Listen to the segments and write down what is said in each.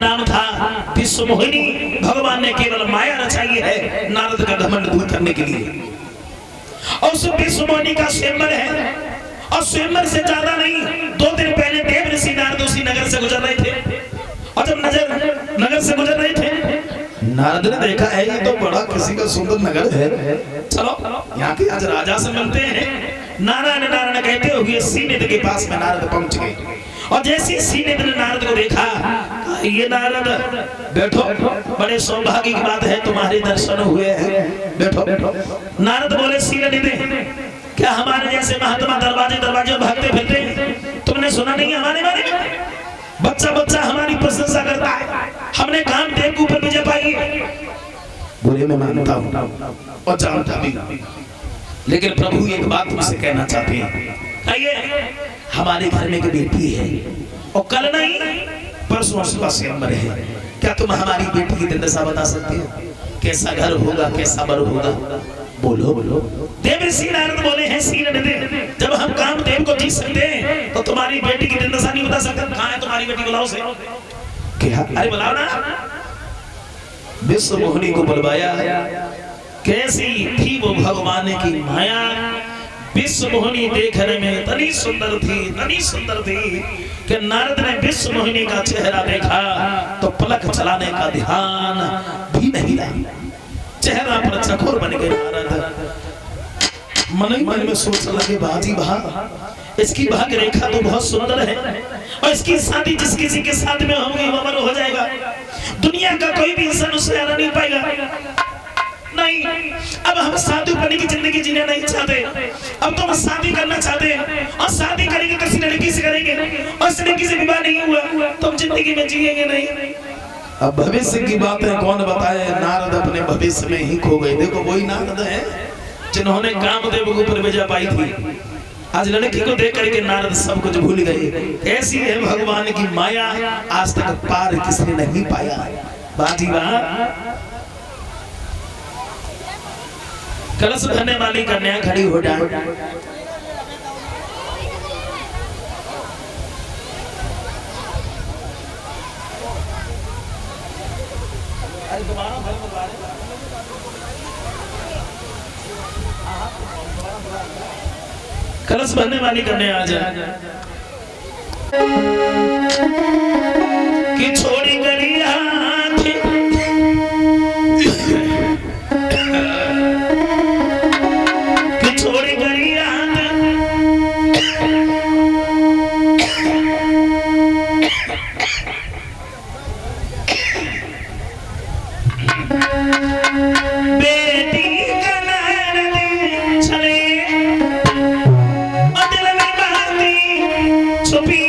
नाम था विश्व मोहिनी। भगवान ने केवल माया रचाई है नारद का घमंड दूर करने के लिए। और उस विश्व मोहिनी का स्वयंवर है, और स्वयंवर से ज्यादा नहीं, 2 दिन पहले देव ऋषि नारद उसी नगर से गुजर रहे थे। और जब नगर से गुजर रहे थे, नारद ने देखा है ये तो बड़ा किसी का सुंदर नगर है, चलो यहाँ के आज राजा से मिलते हैं। नारायण नारायण कहते हुए सीनिध के पास में नारद पहुंच गए। और जैसे सीनिध ने नारद को देखा, ये नारद बैठो, बड़े सौभाग्य की बात है तुम्हारे दर्शन हुए हैं, बैठो। नारद बोले सीनिध, क्या हमारे जैसे महात्मा दरवाजे दरवाजे भागते फिरते तुमने सुना नहीं हमारे बारे में? बच्चा बच्चा हमारी प्रशंसा करता है, हमने कामदेव के ऊपर विजय पाई है। बोले मैं मानता हूँ और जानता भी, लेकिन प्रभु एक बात तुमसे कहना चाहते हैं। कहिए। हमारे घर में एक बेटी है और कल नहीं परसों सुबह स्वयंवर है, क्या तुम हमारी बेटी की दिनदशा बता सकते हो? कैसा घर होगा, कैसा बर होगा? बोलो बोलो। देव ऋषि नारद बोले हैं सीनिध, जब हम कामदेव को जीत सकते हैं तो तुम्हारी बेटी की दिनदशा नहीं बता सकते। कहाँ है तुम्हारी बेटी? बुलाओ से। क्या? अरे बुलाओ ना। विश्व मोहिनी को बुलवाया। कैसी थी वो भगवान की माया। विश्व मोहिनी देखने में इतनी सुंदर थी कि नारद ने विश्व मोहिनी का चेहरा देखा तो पलक चलाने का ध्यान भी नहीं लगा। चेहरा पर चकोर बन गए नारद। मन ही मन में सोच लगे, बाजी वाह, इसकी भाग्य रेखा तो बहुत सुंदर है और इसकी शादी जिस किसी के साथ में होगी वो अमर हो जाएगा। दुनिया का कोई भी इंसान उससे हरा नहीं पाएगा। नहीं, अब हम साधु बने की जिंदगी जीना नहीं चाहते, अब तो हम शादी करना चाहते हैं। और शादी करेंगे किसी लड़की से करेंगे, और इस लड़की से विवाह नहीं हुआ तो हम जिंदगी में जिएंगे नहीं। अब भविष्य की बात है, कौन बताए? नारद अपने भविष्य में ही खो गए। देखो वही नारद है जिन्होंने कामदेव के ऊपर विजय पाई थी। आज लड़की को देख करके नारद सब कुछ भूल गए। ऐसी है भगवान की माया, आज तक पार किसने नहीं पाया। बाजी वाह। कलश भरने वाली कन्या खड़ी हो जाए। कलश भरने वाली कन्या आ जाए कि छोड़ी गलिया छुपी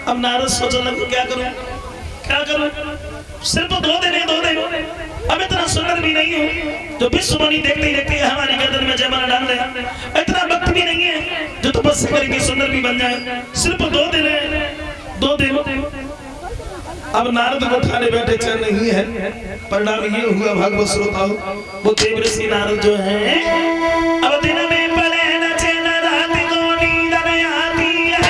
अब नारद सोचने लगे क्या करूं क्या करूं, सिर्फ 2 दिन है 2 दिन, अब इतना सुंदर भी नहीं हूं जो विश्व मुनि देखते ही देखते हमारी गर्दन में जयमाला डाल दे, इतना वक्त भी नहीं है जो तपस्या करके सुंदर भी बन जाए, सिर्फ 2 दिन है 2 दिन। अब नारद को उठाने बैठे चल नहीं है, परिणाम ये हुआ भागवत श्रोताओ, वो देवऋषि नारद जो है अब दिन में पले न चैन रात को नींद में आती है,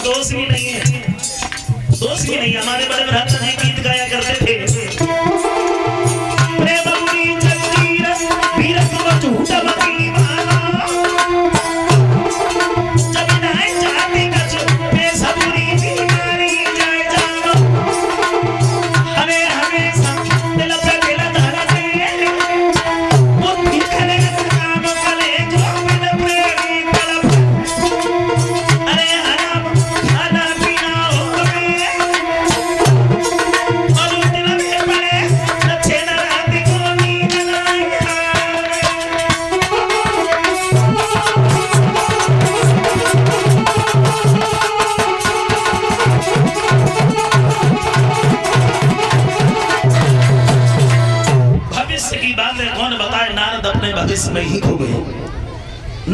दोस्त भी नहीं। हमारे बड़े भ्राता जी गीत गाया करते थे, प्रेम बुरी जंजीर वीरत्व को झूठा दीवाना, जब नाय जाती कछ पैसा बुरी बीमारी जाए जानो, हमें हमेशा दिल पे दिल धड़के बुद्धि करे काम करे जो बिन प्रेमी तड़प, अरे हराम खाना पीना हो भविष्य में ही खो गए।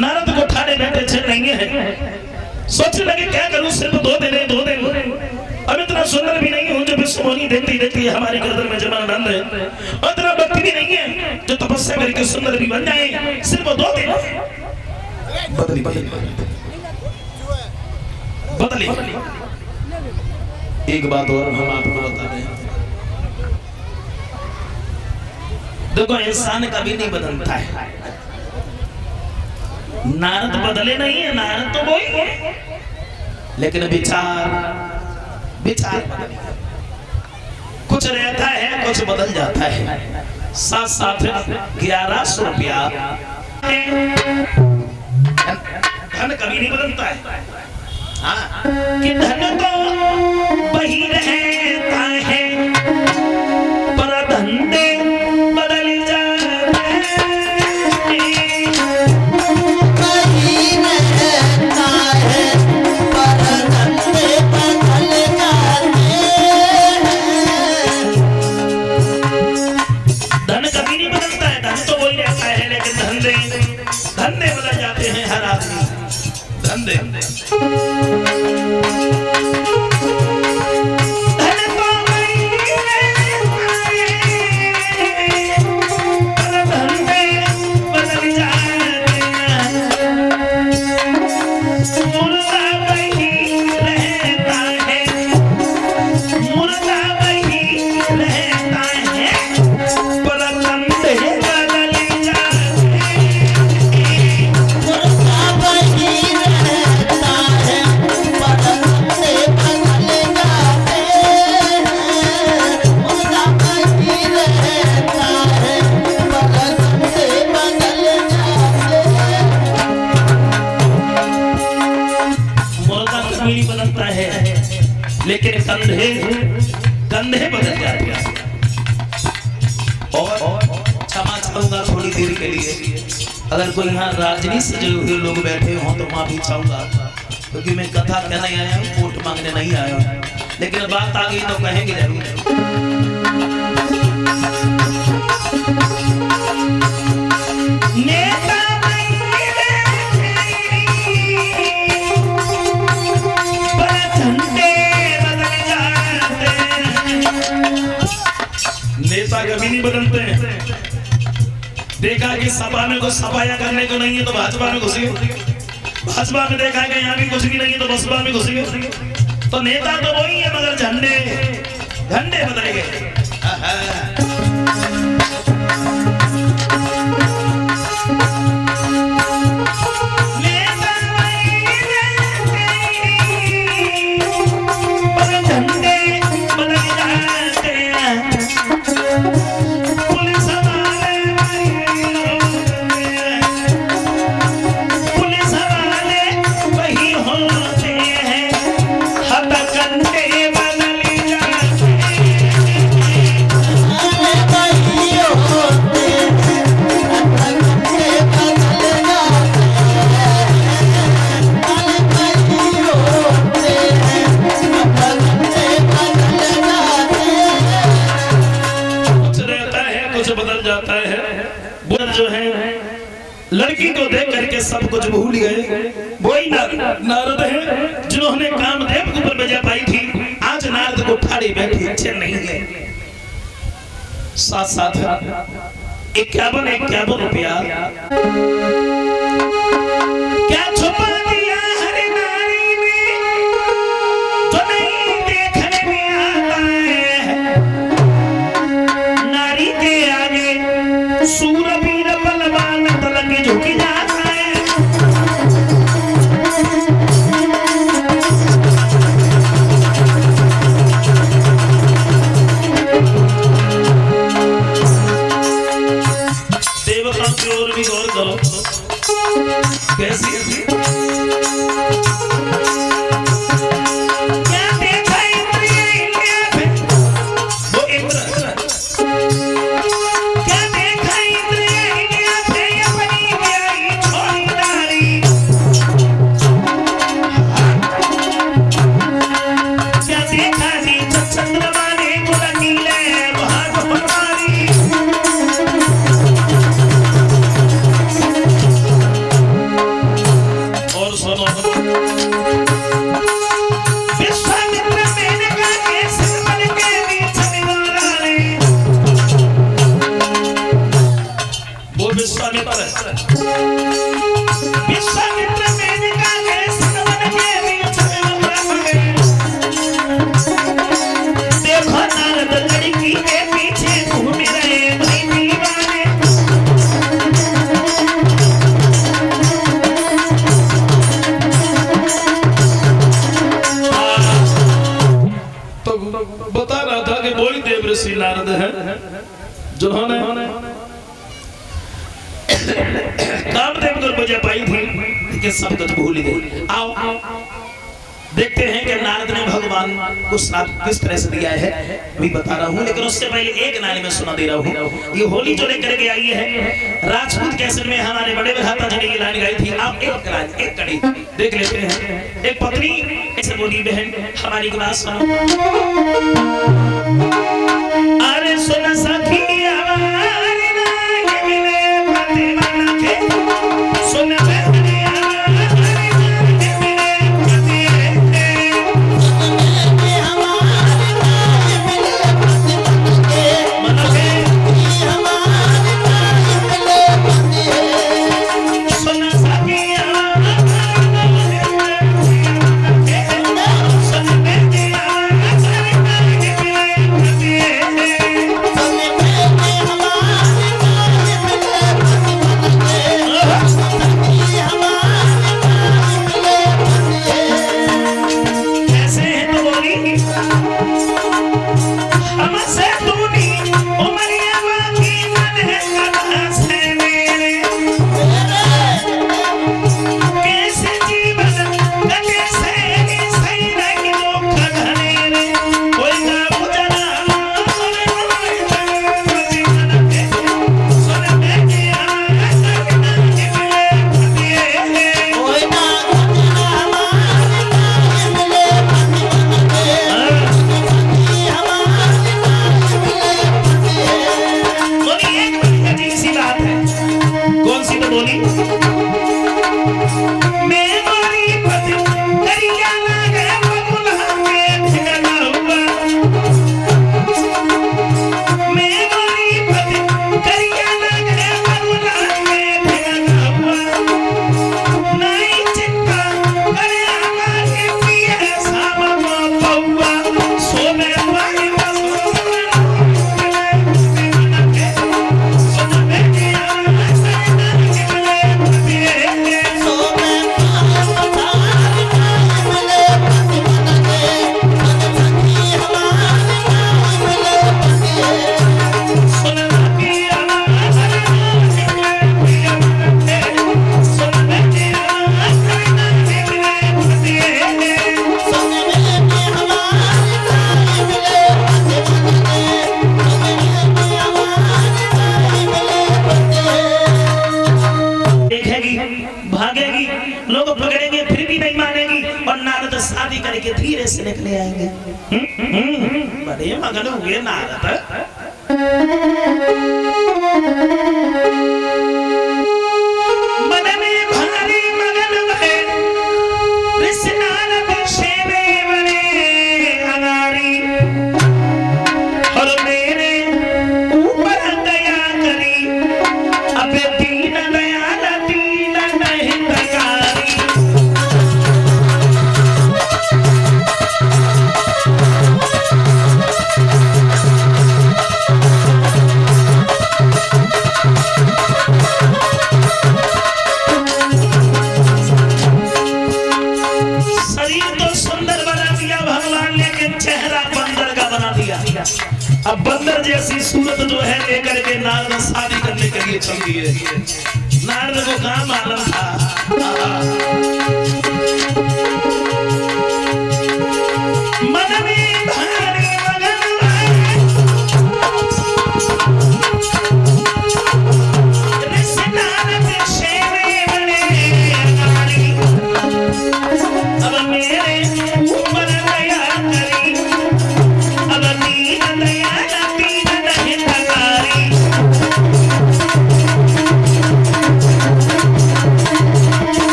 नारद को उठाने बैठे चल नहीं है, सोचने लगे क्या करूं, सिर्फ 2 दिन है 2 दिन, अब इतना सुंदर भी नहीं हूं जो विश्व मुनि देखती देखती हमारी गर्दन में जयमाला डाल दे, और इतना भक्ति भी नहीं है जो तपस्या करके सुंदर भी बन जाए, सिर्फ 2 दिन। बदली बदली एक बात और हम आपको बता दें, देखो इंसान कभी नहीं बदलता है, नारद बदले नहीं है, नारद तो वही है, लेकिन विचार कुछ रहता है कुछ बदल जाता है। साथ साथ 1100 रुपया धन कभी नहीं बदलता है, हाँ कि धन तो वही रहता है पर धंधे धंधे बदल जाते हैं, हर आदमी धंधे लेकिन कंधे बदल जाते हैं। और क्षमा चाहूंगा थोड़ी देर के लिए, अगर कोई यहाँ राजनीति से जुड़े हुए लोग बैठे हों तो माफी चाहूंगा, क्योंकि मैं कथा कहने आया हूँ, वोट मांगने नहीं आया हूँ, लेकिन बात आ गई तो कहेंगे जरूर। नेता कभी नहीं बदलते हैं। देखा कि सपा में कुछ सफाया करने को नहीं है तो भाजपा में घुस गए, भाजपा में देखा कि यहाँ भी कुछ भी नहीं है तो बसपा में घुस गए। तो नेता तो वही है, मगर झंडे घंटे बदल गए। जो है लड़की को देख करके सब कुछ भूल गए। वही नारद है जिन्होंने कामदेव के ऊपर विजय पाई थी। आज नारद को ठाड़ी बैठी अच्छे नहीं है। साथ साथ 51 रुपया क्या छुपा दिया हर नारी में जो नहीं देखने में आता है। नारी के आगे सूरवीर बलवान तलक झुक जाता है। देवता की ओर भी गौर करो कैसी क्या देखा इंद्रिय वो इंद्र क्या देखा इंद्रिय अपनी ब्याई छोड़ी नारी। क्या देखा जी चंद्रमा ने गुला नीले भाग हमारी। और सुनो विश्वामित्र मेनका के सिमर के बीच निवारे। वो विश्वामित्र मेनका के सिमर के बीच निवारे। देखो नारद लड़की के पीछे घूम रहे भाई दीवाने। तो बता रहा था कि वही देव ऋषि नारद है जिन्होंने कामदेव को विजय पाई थी कि सब कुछ भूल गए। आओ देखते हैं कि नारद ने भगवान को श्राप किस तरह से दिया है मैं बता रहा हूँ। लेकिन उससे पहले एक नाली में सुना दे रहा हूँ। ये होली जो लेकर के आई है राजपूत कैसेट में हमारे बड़े भ्राता जी ने ये लाइन गाई थी। आप एक कड़ी देख लेते हैं। एक पत्नी ऐसे बोली बहन हमारी की बात सुनो। अरे सुन सखी हमारी नाक मिले प्रतिमा के सुन बहनी हमारी नाक मिले Sunday, करके धीरे से निकले आएंगे। बड़े मगन हुए नारद। मन में भारी मगन हुए नारद सेवे बने अनारी, और मेरे ऊपर दया करी अब दीन दयाल दीन हितकारी। अब बंदर जैसी सूरत जो है लेकर के नारद शादी करने के लिए चल दिए। नारद को कहाँ मालूम था। मन में भारी मगन नारद सेवे बने अनारी, अब मेरे ऊपर दया करी अब दीन दयाल दीन हितकारी।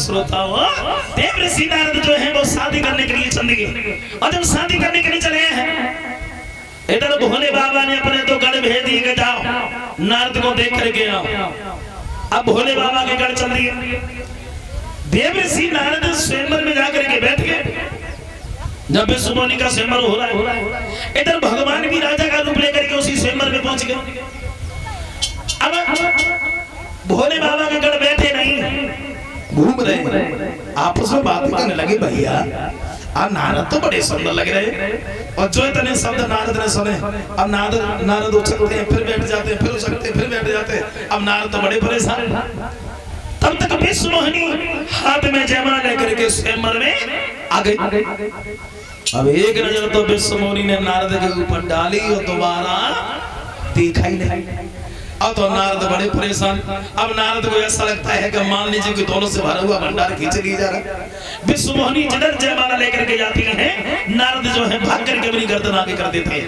श्रोताओ, देव ऋषि नारद जो है वो शादी करने के लिए चले गए, और जब शादी करने के लिए चले हैं इधर भोले बाबा ने अपने दो गण भेज दिए कि जाओ नारद को देख करके आओ। अब भोले बाबा के गढ़ चल दिए। देव ऋषि नारद स्वयंवर में जाकर के बैठ गए। जब सुमोनी का स्वयंवर हो रहा है, इधर भगवान भी राजा का रूप लेकर के उसी स्वयंवर में पहुंच गए। अब भोले बाबा के गढ़ बैठे नहीं, घूम रहे, आपस में बात करने लगे। भैया नारद तो बड़े सुंदर लग रहे, और जो इतने शब्द नारद ने सुने। अब नारद उछलते हैं, फिर बैठ जाते हैं, फिर उछलते हैं, फिर बैठ जाते हैं। अब नारद तो बड़े परेशान। तब तक विश्व मोहिनी हाथ में जयमाला लेकर के स्वयंवर में आ गई। अब एक नजर तो विश्व मोहिनी ने नारद के ऊपर डाली और दोबारा देखा ही नहीं। अब तो नारद बड़े परेशान। अब नारद को ऐसा लगता है कि मान लीजिए कि दोनों से भरा हुआ भंडार खींच लिया जा रहा है। विश्व मोहिनी जिधर जयमाला लेकर के जाती है, नारद जो है भाग करके अपनी गर्दन आगे कर देते हैं।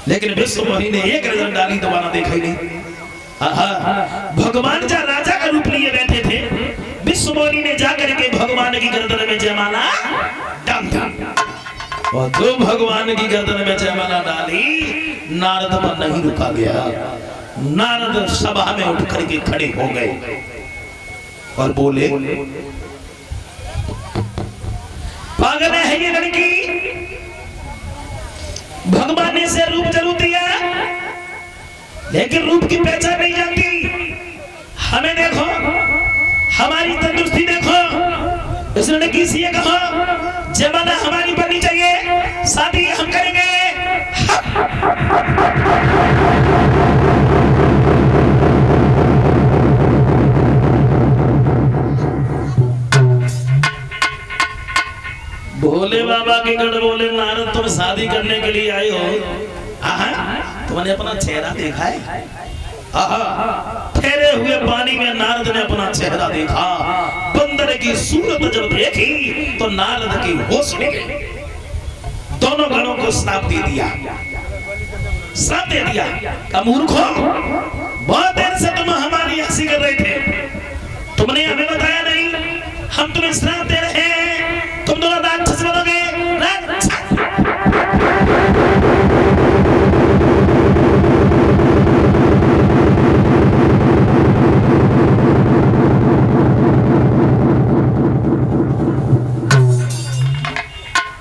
लेकिन विश्व मोहिनी ने एक नजर डाली, दोबारा देखा ही नहीं। भगवान जहाँ राजा का रूप लिए बैठे थे, विश्व मोहिनी ने जाकर के भगवान की गर्दन में जयमाला डाल दी। और जो भगवान की गर्दन में जयमाला डाली, नारद पर नहीं रुका गया। नारद सभा में उठ करके खड़े हो गए और बोले, पागल है ये लड़की, भगवान ने इसे रूप जरूर दिया लेकिन रूप की पहचान नहीं जानती। हमें देखो, हमारी तंदुरुस्ती देखो। इस लड़की से ये कहो जयमाला हमारी बननी चाहिए, शादी हम करेंगे। भोले बाबा के गढ़ बोले, नारद तुम शादी करने के लिए आए हो? तुमने अपना चेहरा देखा है? ठहरे हुए पानी में नारद ने अपना चेहरा देखा। बंदर की सूरत जब देखी तो नारद की होश उड़ गई। दोनों गणों को श्राप दे दिया, श्राप दे दिया। मूर्खो, बहुत देर से तुम हमारी हंसी कर रहे थे, तुमने हमें बताया नहीं। हम तुम्हें श्राप दे रहे हैं, तुम दोनों राक्षस बनोगे।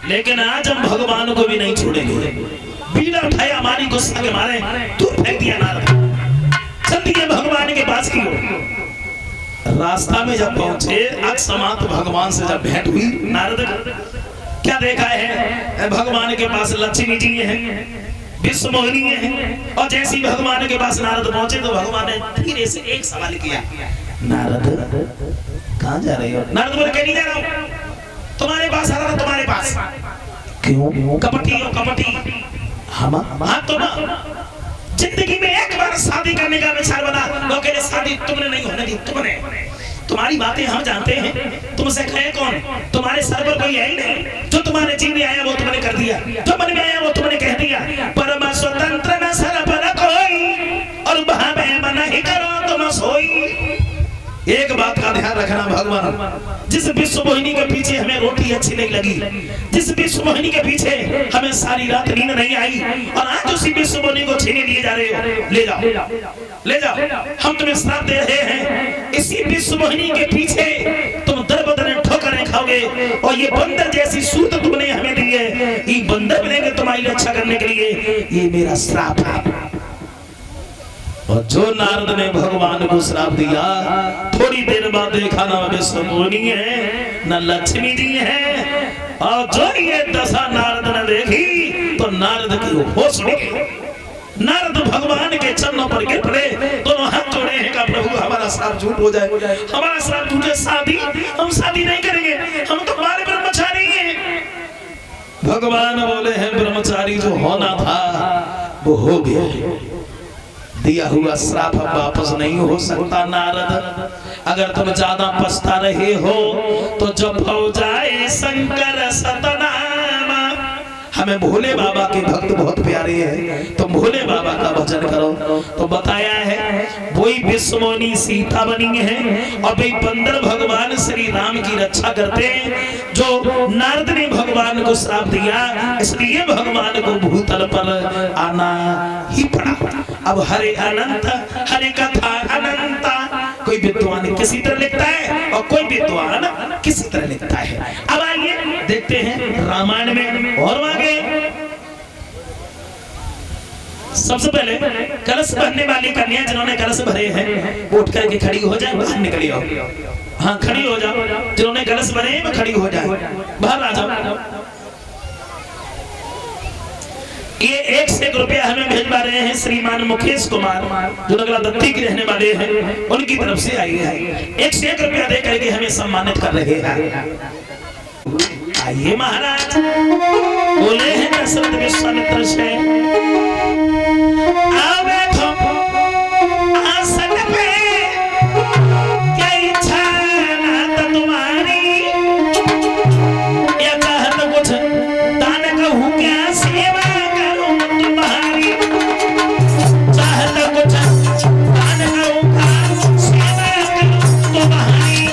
लेकिन आज हम भगवान को भी नहीं छोड़ेंगे। बीड़ा उठाया, हमारी गुस्सा के मारे दूर फेंक दिया नारद। चल दिए भगवान के पास की ओर। रास्ता में जब पहुंचे, अकस्मात भगवान से जब भेंट हुई, नारद क्या देखा है? भगवान के पास लक्ष्मी जी हैं, विश्व मोहिनी हैं। और जैसे ही भगवान के पास नारद पहुंचे तो भगवान ने धीरे से एक सवाल किया, नारद कहाँ जा रहे हो? नारद बोले, कहीं नहीं जा रहा हूँ, तुम्हारे पास आ रहा था, तुम्हारे पास। क्यों? कपटी हो, कपटी। हाँ तुम जिंदगी में एक बार पर शादी करने का विचार बना। वो कह रहे शादी तुमने नहीं होने दी, तुमने, तुम्हारी बातें हम जानते हैं, तुमसे कहे कौन, तुम्हारे सर पर कोई है ही नहीं, जो तुम्हारे जी में आया वो तुमने कर दिया, जो मन में आया वो तुमने कह दिया। परम स्वतंत्र न सर पर कोई, और भावे मन ही करो तुम सोई। एक बात का ध्यान रखना भगवान, जिस विश्व मोहिनी के पीछे हमें रोटी अच्छी नहीं लगी, जिस विश्व मोहिनी के पीछे हमें सारी रात नींद नहीं आई, और आज उसी विश्व मोहिनी को छीने लिए जा रहे हो, ले जाओ ले जाओ, हम तुम्हें श्राप दे रहे हैं। इसी विश्व मोहिनी के पीछे तुम दर बदर ठोकरें खाओगे, और ये बंदर जैसी सूरत तुमने हमें दी है, ये बंदर बनेंगे तुम्हारी रक्षा करने के लिए, ये मेरा श्राप है। और जो नारद ने भगवान को श्राप दिया, थोड़ी देर बाद देखा ना विश्व मोहिनी है न लक्ष्मी जी है, और जो ये दशा नारद ने देखी तो नारद की होश उड़ गई। नारद भगवान के चरणों पर गिर पड़े, दोनों हाथ जोड़े हैं कि प्रभु हमारा श्राप झूठ हो जाए, हमारा श्राप झूठ है, शादी हम शादी नहीं करेंगे, हम तो हमारे ब्रह्मचारी हैं। भगवान बोले हैं ब्रह्मचारी जो होना था वो हो गया, दिया हुआ श्राप अब वापस नहीं हो सकता। नारद अगर तुम ज्यादा पछता रहे हो तो जब हो जाए शंकर सतनामा, हमें भोले बाबा के भक्त बहुत प्यारे हैं, तो भोले बाबा का भजन करो। तो बताया है वही विश्व मोहिनी सीता बनी है, और वही बंदर भगवान श्री राम की रक्षा करते हैं। जो नारद ने भगवान को श्राप दिया, इसलिए भगवान को भूतल पर आना ही पड़ा। अब हरे अनंत, हरे कथा अनंता, कोई विद्वान किसी तरह लिखता है और कोई विद्वान किसी तरह लिखता है। अब आइए देखते हैं रामायण में और आगे। सबसे पहले कलश भरने वाली कन्या जिन्होंने कलश भरे हैं वो उठ करके खड़ी हो जाए, बाहर निकली हो। हाँ खड़ी हो जाओ, जिन्होंने कलश भरे हैं वो खड़ी हो जाए, बाहर आ जाओ। ये 1 रुपया हमें भेजवा रहे हैं श्रीमान मुकेश कुमार, जो नगला दत्ती के रहने वाले हैं, उनकी तरफ से आई है। 1 रुपया दे करके हमें सम्मानित कर रहे हैं। आइए महाराज, बोले हैं दशरथ विश्वामित्र से, आओ बैठो आसन पे, क्या इच्छा नाथ तुम्हारी, या चाहत कुछ दान कहूँ क्या सेवा करूँ तुम्हारी, चाहत कुछ दान कहूँ क्या सेवा करूँ तुम्हारी।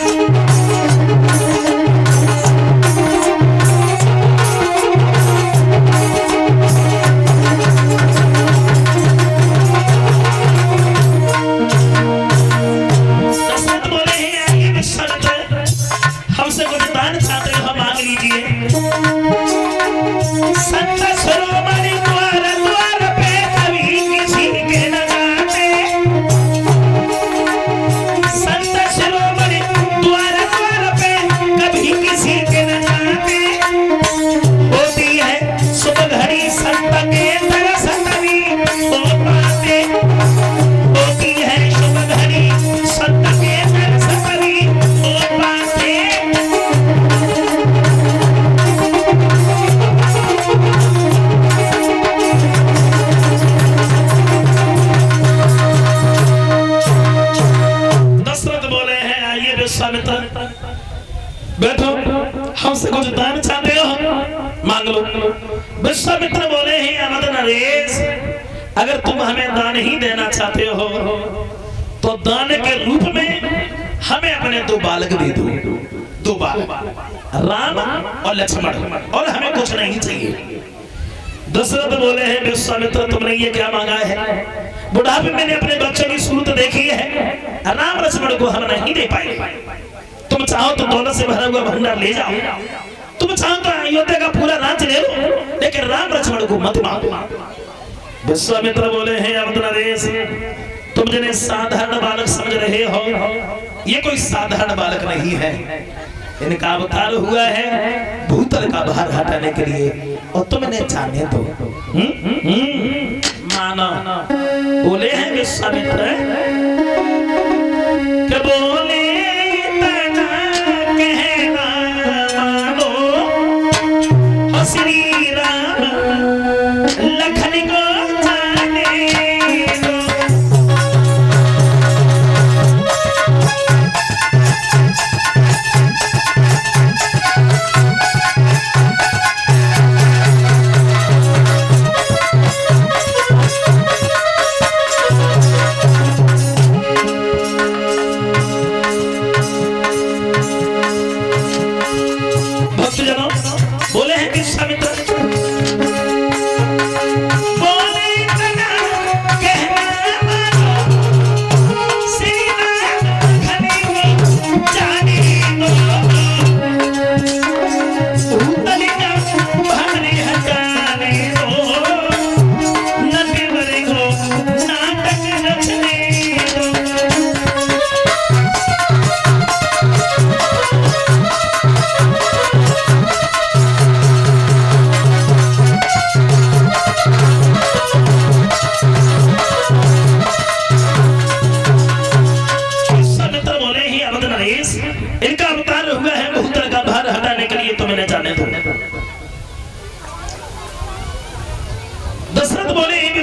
बैठो, हमसे कुछ दान चाहते हो मांग लो। विश्वामित्र बोले हैं अवध नरेश, अगर तुम हमें दान ही देना चाहते हो तो दान के रूप में हमें अपने 2 बालक दे दो, 2 बालक, राम और लक्ष्मण, और हमें कुछ नहीं चाहिए। दशरथ बोले हैं विश्वामित्र तुमने ये क्या मांगा है, बुढ़ापे में मैंने अपने बच्चों की सूरत देखी है, राम लक्ष्मण को हम नहीं दे पाए। तुम चाहो तो दौलत से भरा हुआ भंडार ले जाओ, तुम चाहो तो अयोध्या का पूरा राज्य ले लो, लेकिन राम लक्ष्मण को मत मांगो। विश्वामित्र बोले हैं अवध नरेश, तुम जिन्हें साधारण बालक समझ रहे हो, ये कोई साधारण बालक नहीं है, इनका अवतार हुआ है भूतल का भार हटाने के लिए, और तुम इन्हें जाने दो। मानो बोले हैं विश्वामित्र के बोले श्री राम लखन को जाने दो।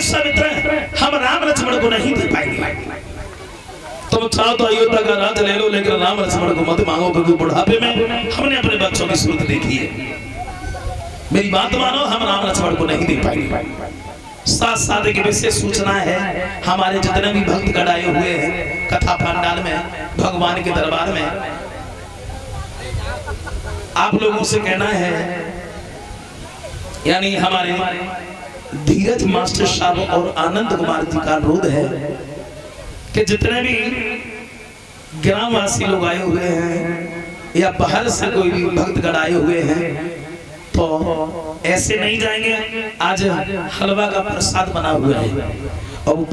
सब इतना हम राम लक्ष्मण को नहीं दे पाएंगे। तुम चाहो तो अयोध्या का राज ले लो, लेकिन राम लक्ष्मण को मत मांगो, क्योंकि बुढ़ापे में हमने अपने बच्चों की सूरत देखी है। मेरी बात मानो, हम राम लक्ष्मण को नहीं दे पाएंगे। साथ साथ एक विशेष सूचना है, हमारे जितने भी भक्तगण आए हुए हैं कथा पंडाल में, भगवान के दरबार में, आप लोगों से कहना है, यानी हमारे धीरज मास्टर साहब और आनंद कुमार जी का अनुरोध है कि जितने भी ग्रामवासी लोग आए हुए हैं या बाहर से कोई भी भक्तगण आए हुए हैं, तो ऐसे नहीं जाएंगे। आज हलवा का प्रसाद बना हुआ है और